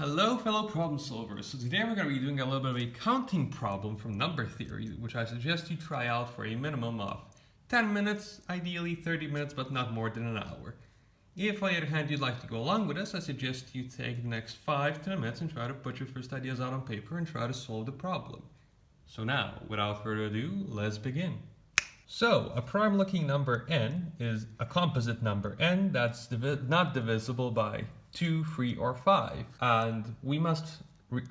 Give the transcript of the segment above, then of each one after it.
Hello fellow problem solvers. So today we're going to be doing a little bit of a counting problem from number theory, which I suggest you try out for a minimum of 10 minutes, ideally 30 minutes, but not more than an hour. If on the other hand you'd like to go along with us, I suggest you take the next 5-10 minutes and try to put your first ideas out on paper and try to solve the problem. So now, without further ado, let's begin. So, a prime looking number n is a composite number n that's not divisible by 2, 3, or 5. And we must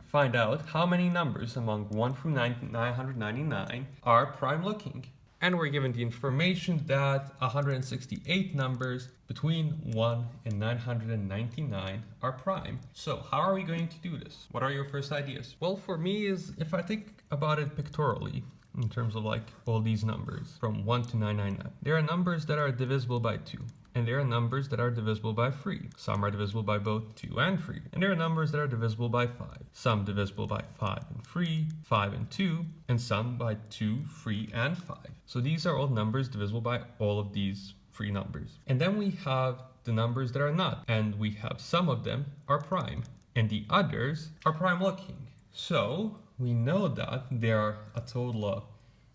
find out how many numbers among 1 through 999 are prime looking. And we're given the information that 168 numbers between 1 and 999 are prime. So how are we going to do this? What are your first ideas? Well, for me is if I think about it pictorially, in terms of like all these numbers from 1 to 999, there are numbers that are divisible by 2. And there are numbers that are divisible by 3. Some are divisible by both 2 and 3. And there are numbers that are divisible by 5. Some divisible by 5 and 3, 5 and 2, and some by 2, 3, and 5. So these are all numbers divisible by all of these 3 numbers. And then we have the numbers that are not. And we have some of them are prime. And the others are prime looking. So we know that there are a total of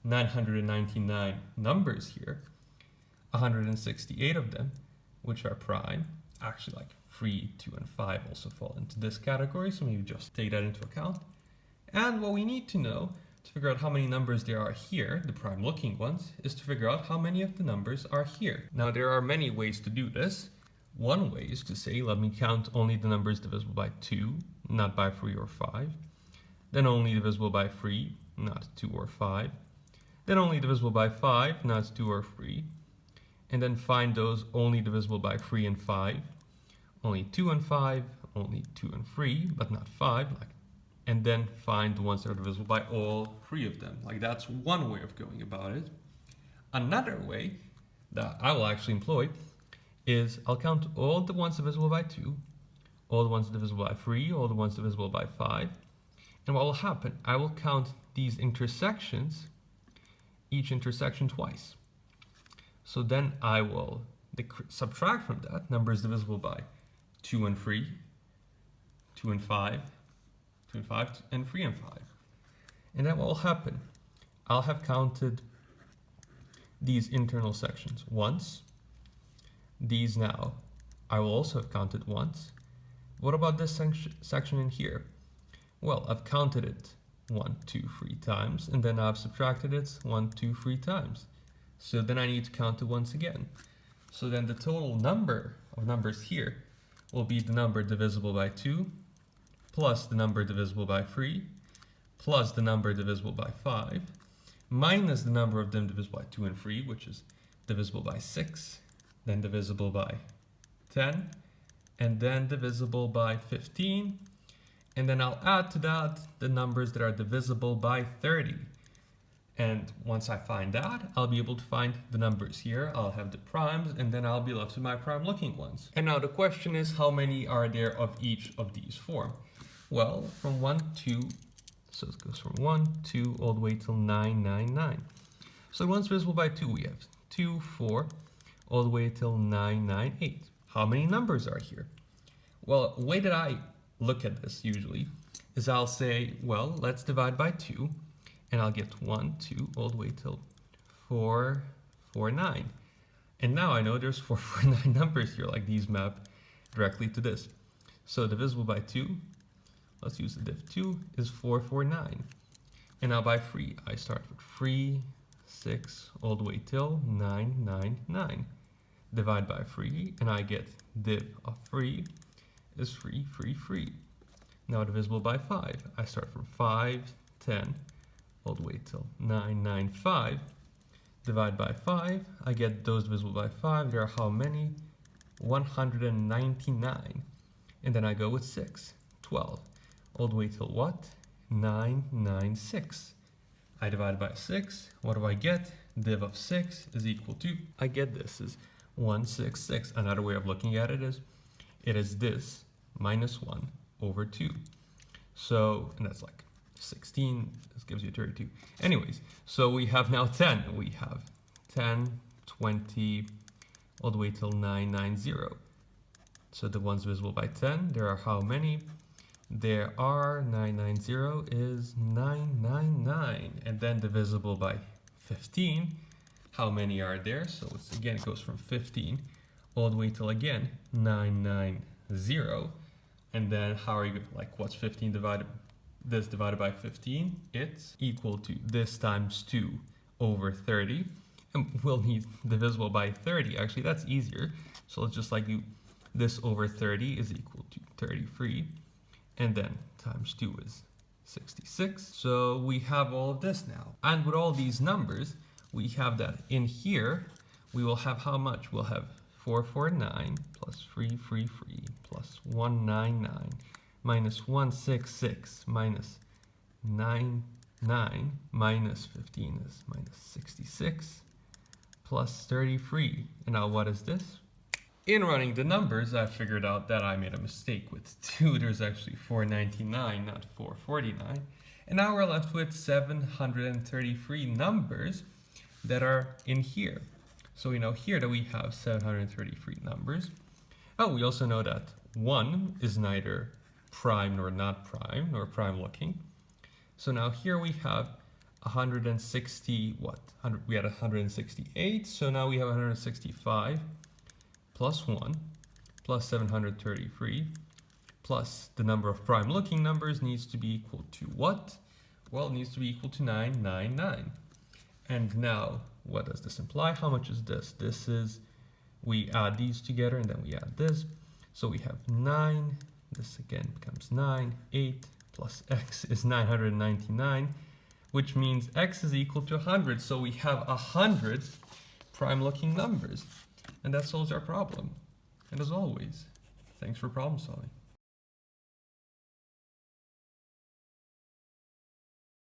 999 numbers here. 168 of them, which are prime. Actually, like 3, 2, and 5 also fall into this category, so maybe just take that into account. And what we need to know to figure out how many numbers there are here, the prime looking ones, is to figure out how many of the numbers are here. Now, there are many ways to do this. One way is to say, let me count only the numbers divisible by 2, not by 3 or 5. Then only divisible by 3, not 2 or 5. Then only divisible by 5, not 2 or 3. And then find those only divisible by 3 and 5, only 2 and 5, only 2 and 3, but not 5, and then find the ones that are divisible by all 3 of them. Like, that's one way of going about it. Another way that I will actually employ is I'll count all the ones divisible by 2, all the ones divisible by 3, all the ones divisible by 5, and what will happen, I will count these intersections, each intersection twice. So then I will subtract from that numbers divisible by 2 and 3, 2 and 5, 2 and 5, and 3 and 5. And then what will happen? I'll have counted these internal sections once. These now I will also have counted once. What about this section in here? Well, I've counted it 1, 2, 3 times, and then I've subtracted it 1, 2, 3 times. So then I need to count it once again. So then the total number of numbers here will be the number divisible by 2, plus the number divisible by 3, plus the number divisible by 5, minus the number of them divisible by 2 and 3, which is divisible by 6, then divisible by 10, and then divisible by 15. And then I'll add to that the numbers that are divisible by 30. And once I find that, I'll be able to find the numbers here. I'll have the primes, and then I'll be left with my prime looking ones. And now the question is, how many are there of each of these 4? Well, from 1, 2, so it goes from 1, 2, all the way till 999. So the ones divisible by 2, we have 2, 4, all the way till 998. How many numbers are here? Well, the way that I look at this usually is I'll say, well, let's divide by 2. And I'll get 1, 2, all the way till 4, 4, 9. And now I know there's 4, 4, 9 numbers here, like these map directly to this. So divisible by 2, let's use the div 2, is 4, 4, 9. And now by 3, I start with 3, 6, all the way till 9, 9, 9. Divide by 3, and I get div of 3 is 3, 3, 3. Now divisible by 5, I start from 5, 10, all the way till 9, 9, 5. Divide by 5, I get those divisible by 5. There are how many? 199. And then I go with 6, 12. All the way till what? 9, 9, 6. I divide by 6. What do I get? Div of 6 is equal to, I get this is 1, 6, 6. Another way of looking at it is this minus 1 over 2. So, and that's like 16, this gives you 32. Anyways, so we have now 10. We have 10, 20, all the way till 990. So the ones divisible by 10, there are how many? there are 990 is 999, and then divisible by 15. How many are there? So it's again, it goes from 15 all the way till again 990. And then how are you, like, what's 15 divided, this divided by 15? It's equal to this times 2 over 30. And we'll need divisible by 30. Actually, that's easier. So let's just like do this over 30 is equal to 33. And then times 2 is 66. So we have all of this now. And with all these numbers, we have that in here, we will have how much? We'll have 449 plus 333 plus 199 minus 166 minus 99 minus 15 is minus 66 plus 33. And now what is this? In running the numbers, I figured out that I made a mistake with 2. There's actually 499, not 449. And now we're left with 733 numbers that are in here. So we know here that we have 733 numbers. Oh, we also know that 1 is neither prime nor not prime, nor prime looking. So now here we have 160, what? We had 168, so now we have 165 plus 1 plus 733 plus the number of prime looking numbers needs to be equal to what? Well, it needs to be equal to 999. And now, what does this imply? How much is this? This is, we add these together and then we add this. So we have 9, this again becomes 9, 8 plus x is 999, which means x is equal to 100. So we have 100 prime looking numbers. And that solves our problem. And as always, thanks for problem solving.